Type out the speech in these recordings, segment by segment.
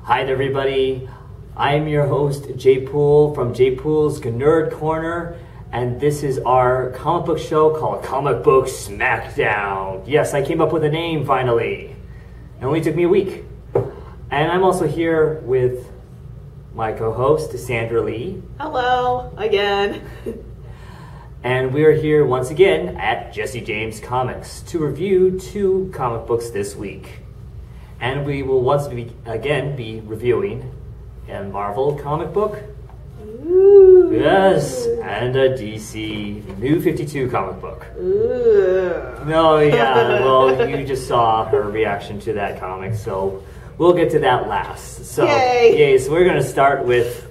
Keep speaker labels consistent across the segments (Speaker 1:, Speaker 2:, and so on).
Speaker 1: Hi everybody, I'm your host JPOOL from JPOOL's Gnerd Corner, and this is our comic book show called Comic Book Smackdown. Yes, I came up with a name finally. It only took me a week. And I'm also here with my co-host Sandra Lee.
Speaker 2: Hello, again.
Speaker 1: And we are here once again at Jesse James Comics to review 2 comic books this week. And we will once again be reviewing a Marvel comic book.
Speaker 2: Ooh.
Speaker 1: Yes, and a DC New 52 comic book.
Speaker 2: Ooh.
Speaker 1: No, yeah, well, you just saw her reaction to that comic, so we'll get to that last. So,
Speaker 2: yay!
Speaker 1: So we're gonna start with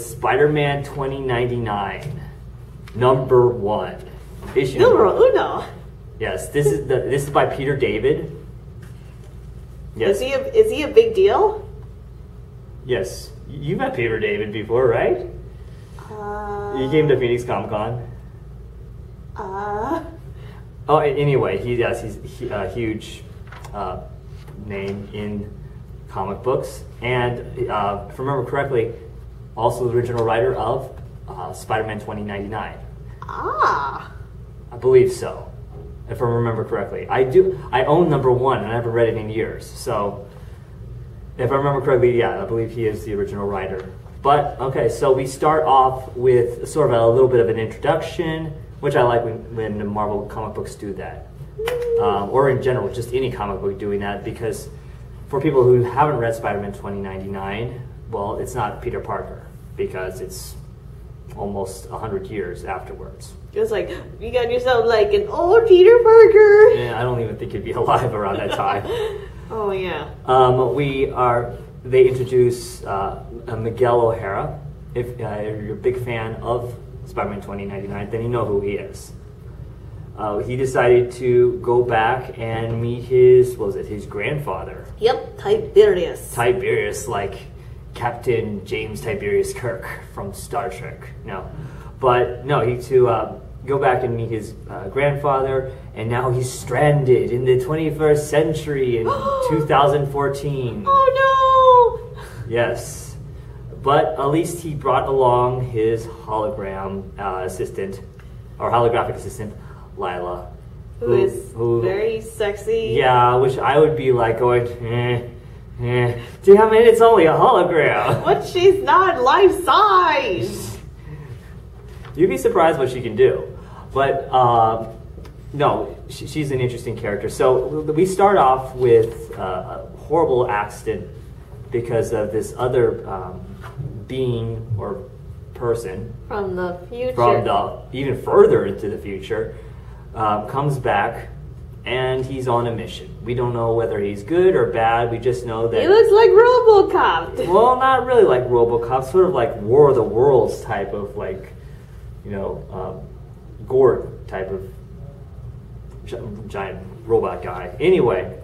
Speaker 1: Spider-Man 2099, number 1, issue
Speaker 2: Numero uno.
Speaker 1: Yes, this is by Peter David. Yes.
Speaker 2: Is he a big deal?
Speaker 1: Yes. You met Peter David before, right? You came to Phoenix Comic Con. Oh, anyway, he's a huge name in comic books, and if I remember correctly, also the original writer of Spider-Man 2099.
Speaker 2: Ah.
Speaker 1: I believe so. If I remember correctly. I own number 1 and I haven't read it in years. So if I remember correctly, yeah, I believe he is the original writer. But okay, so we start off with sort of a little bit of an introduction, which I like when Marvel comic books do that. Or in general, just any comic book doing that, because for people who haven't read Spider-Man 2099, well, it's not Peter Parker, because it's almost 100 years afterwards.
Speaker 2: It's like, you got yourself like an old Peter Parker.
Speaker 1: Yeah, I don't even think he'd be alive around that time.
Speaker 2: Oh yeah.
Speaker 1: They introduce Miguel O'Hara. If you're a big fan of Spider-Man 2099, then you know who he is. He decided to go back and meet his grandfather.
Speaker 2: Yep, Tiberius.
Speaker 1: Tiberius, like Captain James Tiberius Kirk from Star Trek. No, but no, he to go back and meet his grandfather, and now he's stranded in the 21st century in 2014.
Speaker 2: Oh no!
Speaker 1: Yes, but at least he brought along his hologram assistant, or holographic assistant, Lila,
Speaker 2: who is very sexy.
Speaker 1: Yeah, which I would be like going, damn it, it's only a hologram.
Speaker 2: What? She's not life size.
Speaker 1: You'd be surprised what she can do. But no, she's an interesting character. So we start off with a horrible accident because of this other being or person
Speaker 2: from the future,
Speaker 1: even further into the future, comes back, and he's on a mission. We don't know whether he's good or bad. We just know that
Speaker 2: he looks like RoboCop.
Speaker 1: Well, not really like RoboCop. Sort of like War of the Worlds type of, like, you know, Gord type of giant robot guy. Anyway,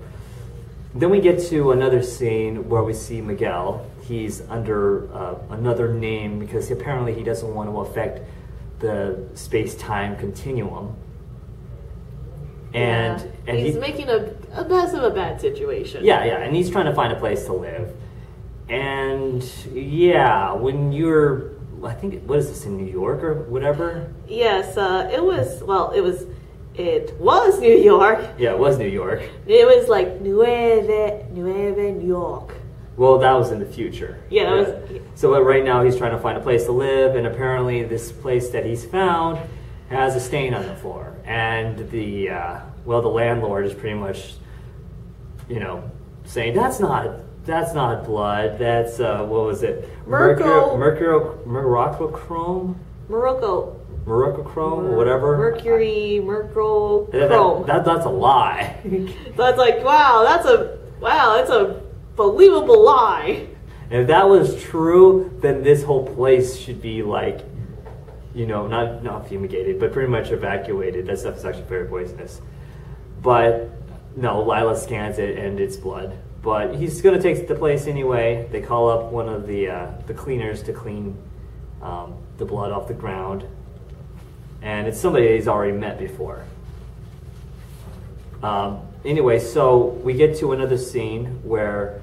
Speaker 1: then we get to another scene where we see Miguel. He's under another name because apparently he doesn't want to affect the space-time continuum. And
Speaker 2: he's making a mess of a bad situation.
Speaker 1: Yeah, and he's trying to find a place to live. And yeah, when you're, I think, what is this, in New York or whatever? Yes,
Speaker 2: it was New York.
Speaker 1: Yeah, it was New York.
Speaker 2: It was like New York.
Speaker 1: Well, that was in the future.
Speaker 2: Yeah,
Speaker 1: was. So right now he's trying to find a place to live, and apparently this place that he's found has a stain on the floor, and the landlord is pretty much, you know, saying that's not blood. That's what was it? Mercurochrome, or whatever. Mercurochrome. That's a lie.
Speaker 2: That's like, that's a believable lie.
Speaker 1: And if that was true, then this whole place should be like, you know, not fumigated, but pretty much evacuated. That stuff is actually very poisonous. But no, Lila scans it and it's blood. But he's going to take the place anyway. They call up one of the cleaners to clean the blood off the ground. And it's somebody he's already met before. Anyway, so we get to another scene where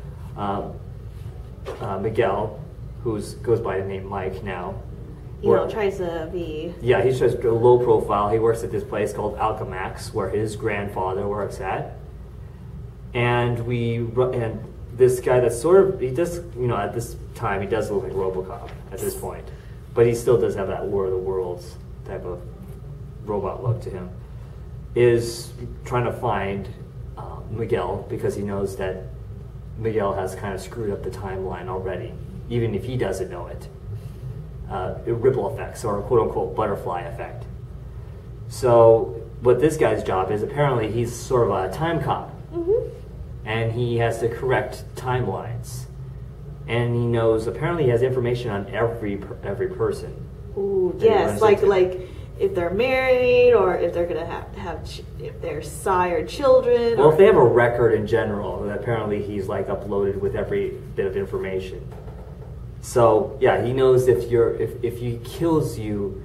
Speaker 1: Miguel, who goes by the name Mike now.
Speaker 2: Tries to be...
Speaker 1: Yeah, he's just a low profile. He works at this place called Alchemax, where his grandfather works at. And this guy that's he does, at this time, he does look like RoboCop at this point. But he still does have that War of the Worlds type of robot look to him. Is trying to find Miguel because he knows that Miguel has kind of screwed up the timeline already, even if he doesn't know it. Ripple effects, or quote-unquote butterfly effect. So what this guy's job is, apparently he's sort of a time cop. And he has to correct timelines. And he knows, apparently he has information on every person.
Speaker 2: Ooh, yes, like if they're married, or if they're gonna have if they're sired children.
Speaker 1: Well, if they have a record in general, apparently he's like uploaded with every bit of information. So yeah, he knows if he kills you,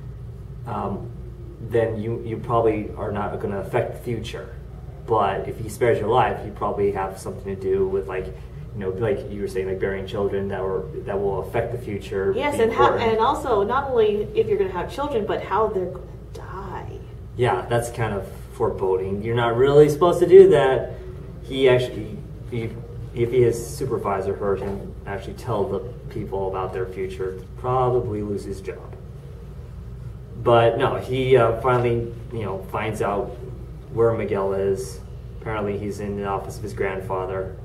Speaker 1: then you probably are not going to affect the future. But if he spares your life, you probably have something to do with like you were saying, like burying children that will affect the future.
Speaker 2: Yes, and also not only if you're going to have children, but how they're going to die.
Speaker 1: Yeah, that's kind of foreboding. You're not really supposed to do that. If his supervisor heard him actually tell the people about their future, probably lose his job. But no, he finally finds out where Miguel is. Apparently he's in the office of his grandfather.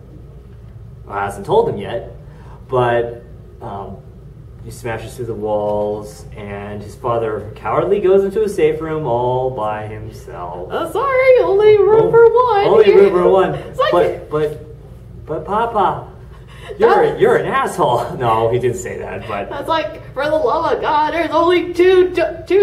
Speaker 1: Well, hasn't told him yet, but he smashes through the walls, and his father cowardly goes into a safe room all by himself.
Speaker 2: Oh, sorry, only room for one.
Speaker 1: Only room for one.
Speaker 2: Like,
Speaker 1: but Papa, you're an asshole. No, he didn't say that, but
Speaker 2: that's like, for the love of God, there's only two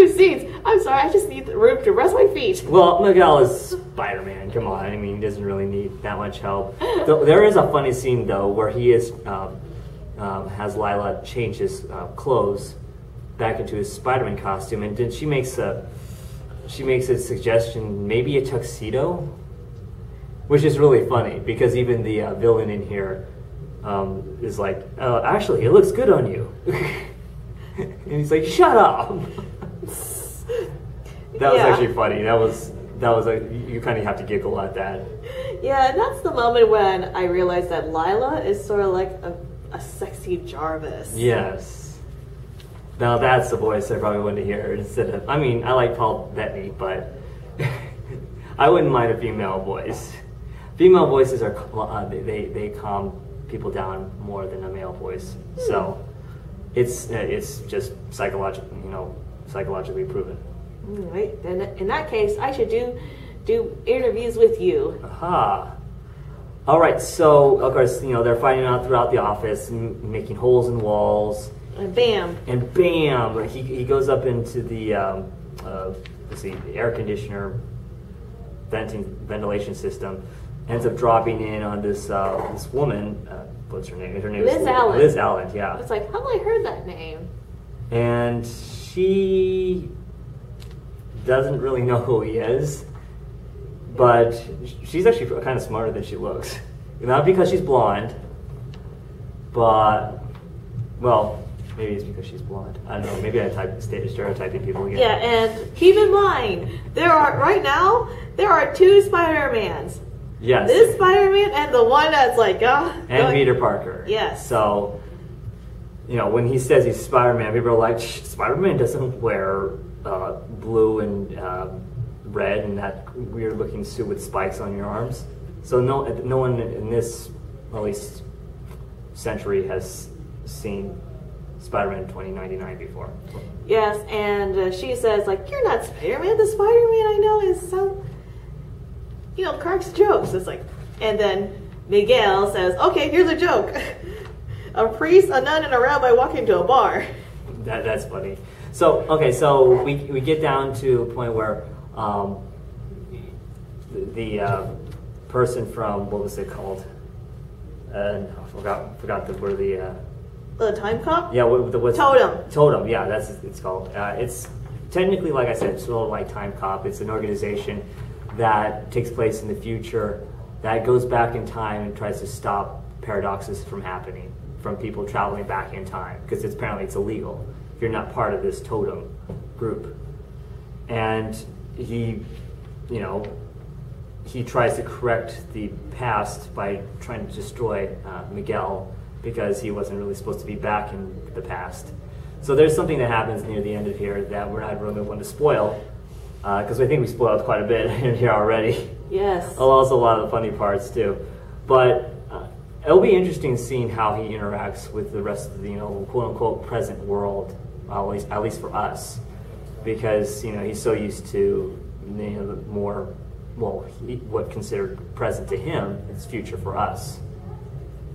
Speaker 2: seats. I'm sorry, I just need the room to rest my feet.
Speaker 1: Well, Miguel is Spider-Man. Come on, I mean, he doesn't really need that much help. There is a funny scene though where he has Lila change his clothes back into his Spider-Man costume, and then she makes a suggestion, maybe a tuxedo, which is really funny because even the villain in here is like, actually, it looks good on you. And he's like, shut up. That was actually funny. That was you kind of have to giggle at that.
Speaker 2: Yeah, and that's the moment when I realized that Lila is sort of like a sexy Jarvis.
Speaker 1: Yes. Now that's the voice I probably wanted to hear instead of. I mean, I like Paul Bettany, but I wouldn't mind a female voice. Female voices are they calm people down more than a male voice. So it's just psychologically proven.
Speaker 2: Right. Then in that case, I should do interviews with you.
Speaker 1: Aha. All right. So of course, they're finding out throughout the office, making holes in walls.
Speaker 2: And bam.
Speaker 1: And bam. He goes up into the air conditioner ventilation system. Ends up dropping in on this woman. What's her name? Her name
Speaker 2: Liz
Speaker 1: is
Speaker 2: Allen.
Speaker 1: Liz Allen. Yeah.
Speaker 2: It's like, how have I heard that name?
Speaker 1: And she doesn't really know who he is, but she's actually kind of smarter than she looks. Not because she's blonde, but, well, maybe it's because she's blonde. I don't know. Maybe I stereotyping people again.
Speaker 2: Yeah, and keep in mind, right now, there are two Spider-Mans.
Speaker 1: Yes.
Speaker 2: This Spider-Man and the one that's like,
Speaker 1: and Peter Parker.
Speaker 2: Yes.
Speaker 1: So, when he says he's Spider-Man, people are like, Spider-Man doesn't wear blue and red and that weird-looking suit with spikes on your arms. So no one in this, at least, century has seen Spider-Man 2099 before.
Speaker 2: Yes, and she says, like, you're not Spider-Man. The Spider-Man I know is so, cracks jokes. It's like, and then Miguel says, okay, here's a joke. A priest, a nun, and a rabbi walk into a bar.
Speaker 1: That's funny. So we get down to a point where the person from, what was it called? I forgot where the
Speaker 2: time cop?
Speaker 1: Yeah, what's
Speaker 2: Totem.
Speaker 1: Totem, yeah, that's what it's called. It's technically, like I said, sort of like Time Cop. It's an organization that takes place in the future that goes back in time and tries to stop paradoxes from happening from people traveling back in time, because apparently it's illegal if you're not part of this totem group. And he, you know, he tries to correct the past by trying to destroy Miguel, because he wasn't really supposed to be back in the past. So there's something that happens near the end of here that we're not really going to spoil, because I think we spoiled quite a bit in here already.
Speaker 2: Yes.
Speaker 1: Also a lot of the funny parts too. But it'll be interesting seeing how he interacts with the rest of the, you know, quote unquote present world, at least for us, because, you know, he's so used to, you know, the more, well, what considered present to him is future for us,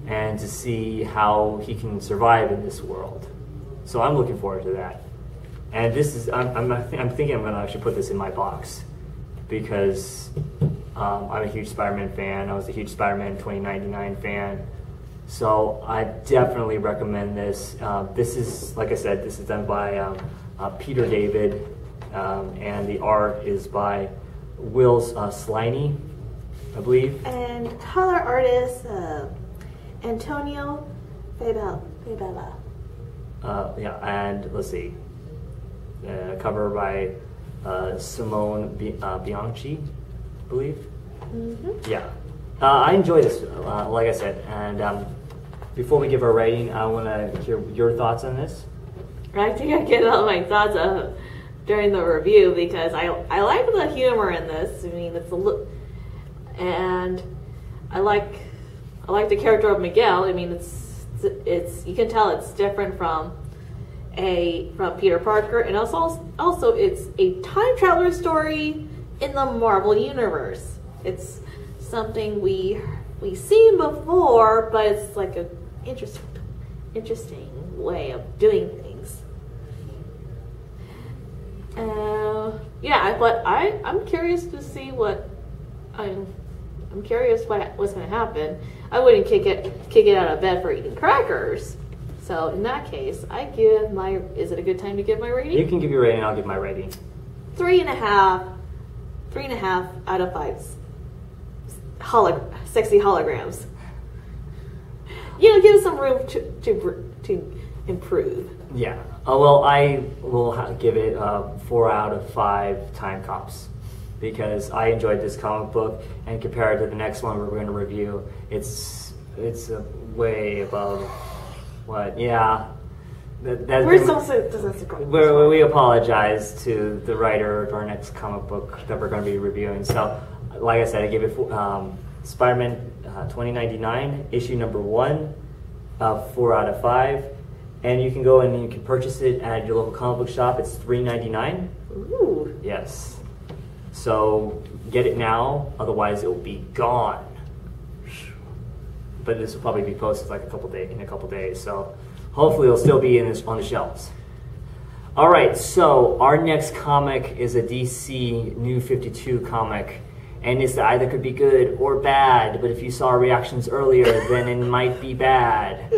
Speaker 1: and to see how he can survive in this world. So I'm looking forward to that. And this is, I'm thinking I'm going to actually put this in my box, because I'm a huge Spider-Man fan. I was a huge Spider-Man 2099 fan. So I definitely recommend this. This is, like I said, this is done by Peter David, and the art is by Will Sliney, I believe.
Speaker 2: And color artist Antonio Fabela.
Speaker 1: Yeah, and let's see, cover by Simone Bianchi, I believe. Mm-hmm. Yeah, I enjoy this, like I said, and before we give our rating, I want to hear your thoughts on this.
Speaker 2: I think I get all my thoughts during the review, because I like the humor in this. I mean, it's a look, and I like the character of Miguel. I mean, it's you can tell it's different from Peter Parker, and also it's a time traveler story in the Marvel universe. It's something we've seen before, but it's like a interesting way of doing things. Yeah, but I'm curious to see what I'm curious what's going to happen. I wouldn't kick it out of bed for eating crackers. So in that case, I give my. Is it a good time to give my rating?
Speaker 1: You can give your rating. I'll give my rating.
Speaker 2: 3.5. 3.5 out of 5. Sexy holograms. You know, give us some room to improve.
Speaker 1: Yeah. Well, I will give it 4 out of 5 time cops, because I enjoyed this comic book, and compared to the next one we're going to review, it's way above what. Yeah. We apologize to the writer of our next comic book that we're going to be reviewing. So, like I said, I give it Spider-Man 2099, issue number 1, 4 out of 5. And you can go and you can purchase it at your local comic book shop. It's $3.99.
Speaker 2: Ooh.
Speaker 1: Yes. So get it now, otherwise it will be gone. But this will probably be posted like in a couple days. So hopefully it'll still be on the shelves. All right. So our next comic is a DC New 52 comic, and it's either could be good or bad. But if you saw our reactions earlier, then it might be bad.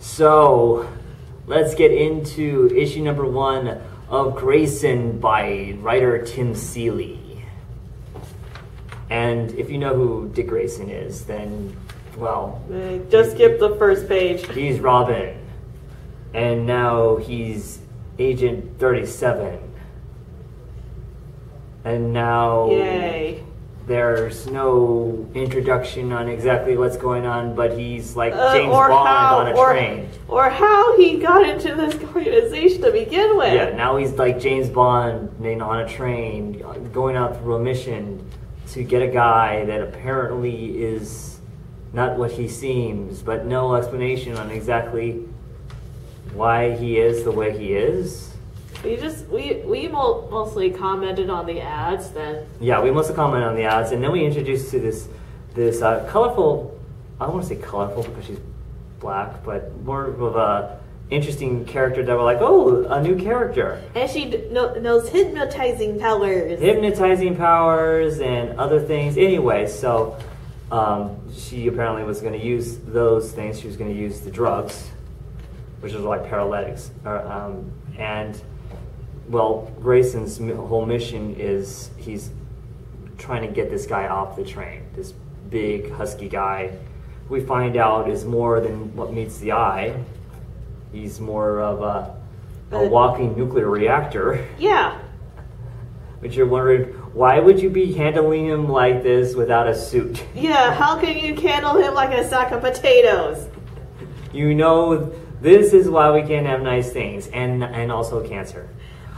Speaker 1: So, let's get into issue number 1 of Grayson by writer Tim Seeley. And if you know who Dick Grayson is, then, well...
Speaker 2: Just skip the first page.
Speaker 1: He's Robin. And now he's Agent 37. And now...
Speaker 2: Yay.
Speaker 1: There's no introduction on exactly what's going on, but he's like James Bond on a train.
Speaker 2: Or how he got into this organization to begin with.
Speaker 1: Yeah, now he's like James Bond on a train, going out through a mission to get a guy that apparently is not what he seems, but no explanation on exactly why he is the way he is.
Speaker 2: We mostly commented on the ads then.
Speaker 1: Yeah, we mostly commented on the ads, and then we introduced to this colorful. I don't want to say colorful because she's black, but more of a interesting character that we're like, oh, a new character.
Speaker 2: And she knows hypnotizing powers.
Speaker 1: Hypnotizing powers and other things. Anyway, so she apparently was going to use those things. She was going to use the drugs, which is like paralytics, and. Well, Grayson's whole mission is he's trying to get this guy off the train, this big, husky guy we find out is more than what meets the eye. He's more of a walking nuclear reactor.
Speaker 2: Yeah.
Speaker 1: Which you're wondering, why would you be handling him like this without a suit?
Speaker 2: Yeah, how can you handle him like a sack of potatoes?
Speaker 1: You know, this is why we can't have nice things, and also cancer.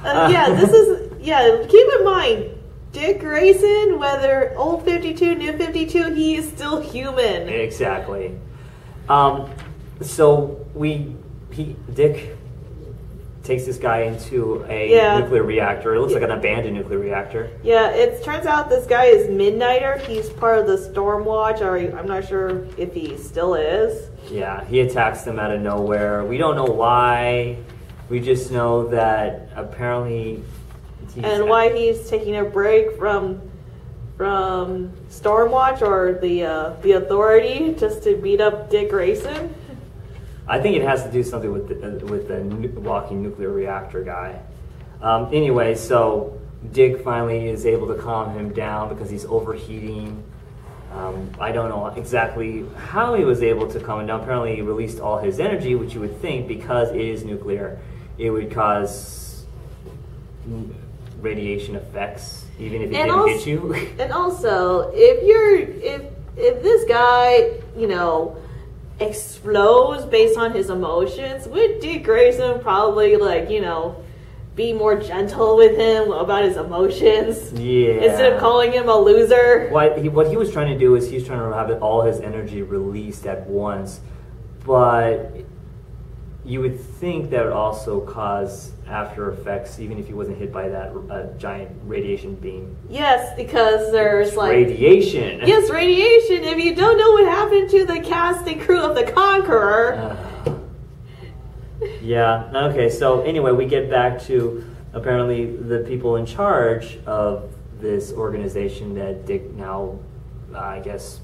Speaker 2: Keep in mind, Dick Grayson, whether old 52, new 52, he is still human.
Speaker 1: Exactly. So Dick takes this guy into a nuclear reactor. It looks like an abandoned nuclear reactor.
Speaker 2: Yeah, it turns out this guy is Midnighter. He's part of the Stormwatch, or I'm not sure if he still is.
Speaker 1: Yeah, he attacks them out of nowhere. We don't know why. We just know that apparently
Speaker 2: why he's taking a break from Stormwatch or the Authority just to beat up Dick Grayson.
Speaker 1: I think it has to do something with the walking nuclear reactor guy. Anyway, so Dick finally is able to calm him down because he's overheating. I don't know exactly how he was able to calm him down. Apparently he released all his energy, which you would think, because it is nuclear, it would cause radiation effects, even if it didn't hit you.
Speaker 2: And also, if this guy, explodes based on his emotions, would Dick Grayson probably be more gentle with him about his emotions?
Speaker 1: Yeah.
Speaker 2: Instead of calling him a loser?
Speaker 1: What he was trying to do is he's trying to have all his energy released at once, but you would think that would also cause after effects, even if he wasn't hit by that giant radiation beam.
Speaker 2: Yes, because there's
Speaker 1: radiation.
Speaker 2: Yes, radiation. If you don't know what happened to the cast and crew of the Conqueror.
Speaker 1: Yeah, okay, so anyway, we get back to apparently the people in charge of this organization that Dick now, I guess,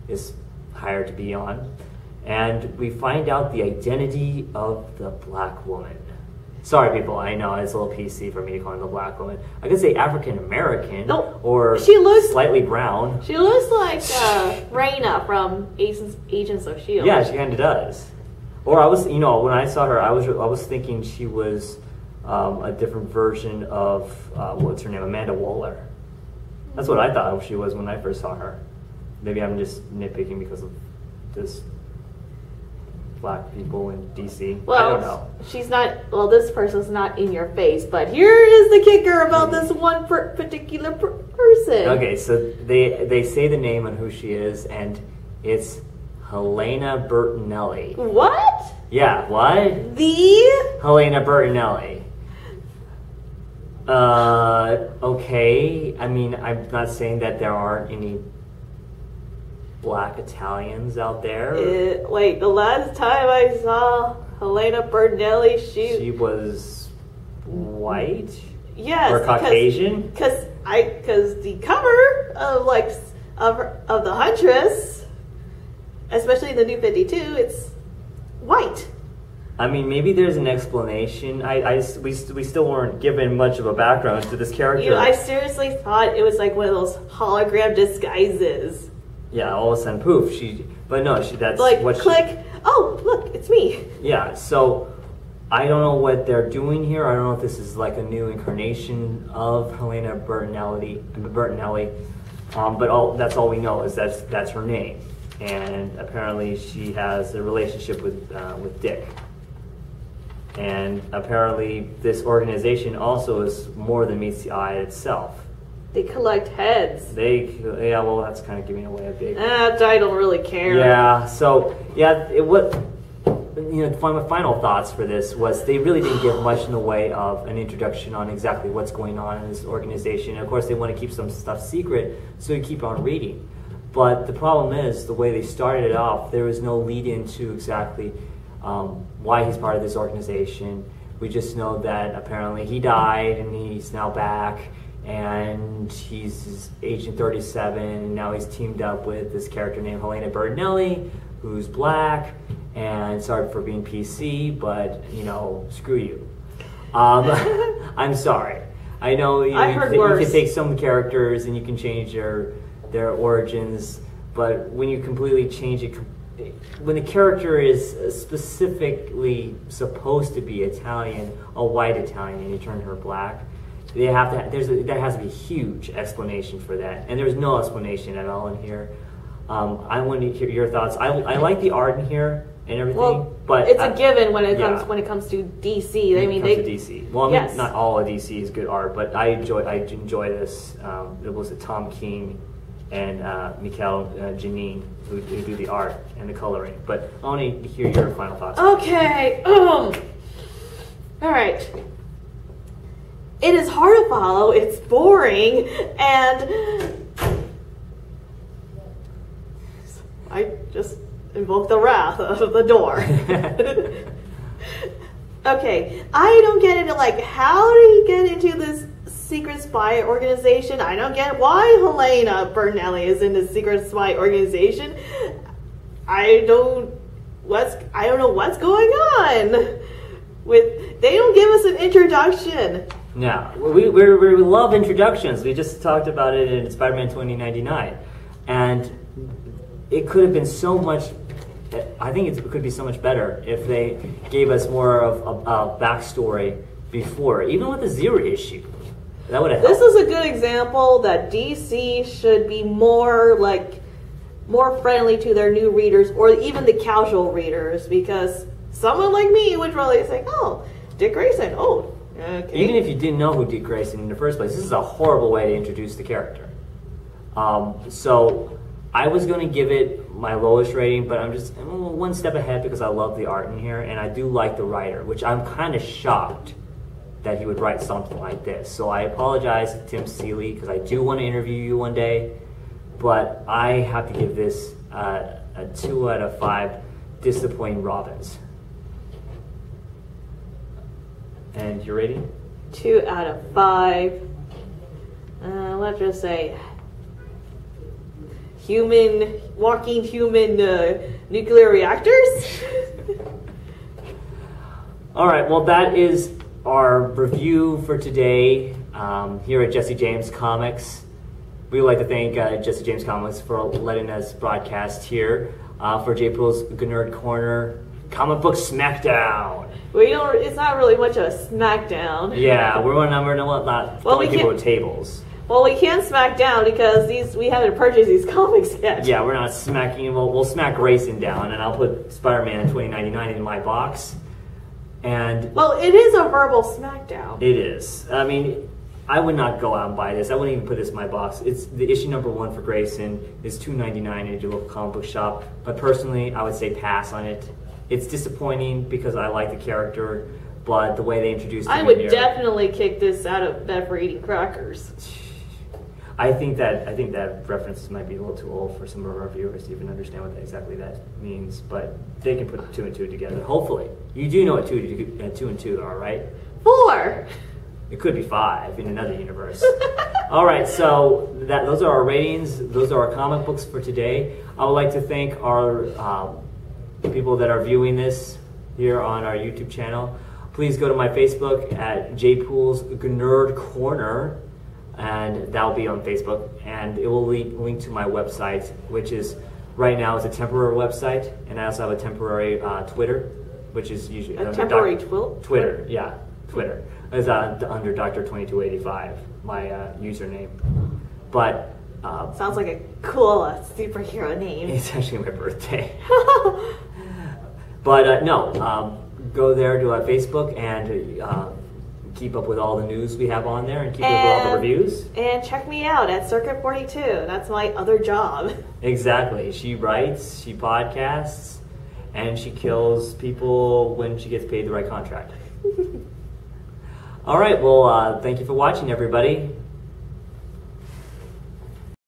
Speaker 1: is hired to be on. And we find out the identity of the black woman. Sorry, people, I know it's a little PC for me to call her the black woman. I could say African American or
Speaker 2: she looks
Speaker 1: slightly brown.
Speaker 2: She looks like Raina from Agents of S.H.I.E.L.D.
Speaker 1: Yeah, she kind of does. Or I was, when I saw her, I was thinking she was a different version of what's her name, Amanda Waller. That's what I thought she was when I first saw her. Maybe I'm just nitpicking because of this. Black people in DC.
Speaker 2: Well,
Speaker 1: I don't know.
Speaker 2: She's not. Well, this person's not in your face, but here is the kicker about this one particular person.
Speaker 1: Okay, so they say the name on who she is, and it's Helena Bertinelli.
Speaker 2: What?
Speaker 1: Yeah, what?
Speaker 2: The
Speaker 1: Helena Bertinelli. Okay. I mean, I'm not saying that there aren't any black Italians out there.
Speaker 2: Wait, the last time I saw Helena Bertinelli, she
Speaker 1: was white.
Speaker 2: Yes,
Speaker 1: or Caucasian.
Speaker 2: Because the cover of the Huntress, especially the New 52, it's white.
Speaker 1: I mean, maybe there's an explanation. We still weren't given much of a background to this character.
Speaker 2: I seriously thought it was like one of those hologram disguises.
Speaker 1: Yeah, all of a sudden, poof, that's what
Speaker 2: click, oh, look, it's me.
Speaker 1: Yeah, so I don't know what they're doing here. I don't know if this is like a new incarnation of Helena Bertinelli, but that's all we know is that's her name. And apparently she has a relationship with Dick. And apparently this organization also is more than meets the eye itself.
Speaker 2: They collect heads.
Speaker 1: Well, that's kind of giving away a big.
Speaker 2: I don't really care.
Speaker 1: Yeah. So my final thoughts for this was they really didn't give much in the way of an introduction on exactly what's going on in this organization. And of course, they want to keep some stuff secret, so you keep on reading. But the problem is the way they started it off. There was no lead into exactly why he's part of this organization. We just know that apparently he died and he's now back. And he's Agent 37, and now he's teamed up with this character named Helena Bertinelli, who's black, and sorry for being PC, but, screw you. I'm sorry. I know you can take some characters and you can change their origins, But when you completely change it, when the character is specifically supposed to be Italian, a white Italian, and you turn her black, there has to be a huge explanation for that, and there's no explanation at all in here. I want to hear your thoughts. I like the art in here and everything, but
Speaker 2: it's a given when it comes to DC. I mean,
Speaker 1: to DC. Well, I mean, not all of DC is good art, but I enjoy this. It was Tom King and Mikel Janine who do the art and the coloring. But I want to hear your final thoughts.
Speaker 2: Okay. All right. It is hard to follow. It's boring, and I just invoked the wrath of the door. Okay, I don't get into like how do you get into this secret spy organization? I don't get why Helena Bernelli is in this secret spy organization. I don't know what's going on. They don't give us an introduction.
Speaker 1: Yeah, we love introductions. We just talked about it in Spider-Man 2099, and it could have been so much. I think it could be so much better if they gave us more of a backstory before, even with the Zero issue. That would have helped.
Speaker 2: This is a good example that DC should be more friendly to their new readers, or even the casual readers, because someone like me would probably say, "Oh, Dick Grayson. Oh, okay."
Speaker 1: Even if you didn't know who Dick Grayson in the first place, this is a horrible way to introduce the character. So I was going to give it my lowest rating, but I'm one step ahead because I love the art in here, and I do like the writer, which I'm kind of shocked that he would write something like this. So I apologize to Tim Seeley because I do want to interview you one day, but I have to give this a 2 out of 5 disappointing Robins. And your rating?
Speaker 2: 2 out of 5. Let's just say walking human nuclear reactors.
Speaker 1: All right, well, that is our review for today here at Jesse James Comics. We would like to thank Jesse James Comics for letting us broadcast here for JPOOL's Gnerd Corner Comic Book Smackdown.
Speaker 2: It's not really much of a smackdown.
Speaker 1: Yeah, we're not throwing people at tables.
Speaker 2: Well, we can't smack down because we haven't purchased these comics yet.
Speaker 1: Yeah, we're not smacking. We'll smack Grayson down, and I'll put Spider-Man 2099 in my box. And
Speaker 2: well, it is a verbal smackdown.
Speaker 1: It is. I mean, I would not go out and buy this. I wouldn't even put this in my box. It's the issue #1 for Grayson. It's $2.99 at your local comic book shop. But personally, I would say pass on it. It's disappointing because I like the character, but the way they introduced him
Speaker 2: I would definitely kick this out of bed for eating crackers.
Speaker 1: I think that reference might be a little too old for some of our viewers to even understand what exactly that means, but they can put 2 and 2 together. Hopefully, you do know what 2 and 2 are, right?
Speaker 2: 4.
Speaker 1: It could be 5 in another universe. All right, so those are our ratings. Those are our comic books for today. I would like to thank our people that are viewing this here on our YouTube channel. Please go to my Facebook at JPOOL's Gnerd Corner, and that'll be on Facebook, and it will link to my website, which is right now is a temporary website, and I also have a temporary Twitter, which is usually
Speaker 2: temporary
Speaker 1: Twitter. Yeah, Twitter is under Dr.2285, my username. But
Speaker 2: sounds like a cool superhero name.
Speaker 1: It's actually my birthday. But no, go there to our Facebook and keep up with all the news we have on there and keep up with all the reviews.
Speaker 2: And check me out at Circuit 42. That's my other job.
Speaker 1: Exactly. She writes, she podcasts, and she kills people when she gets paid the right contract. All right. Well, thank you for watching, everybody.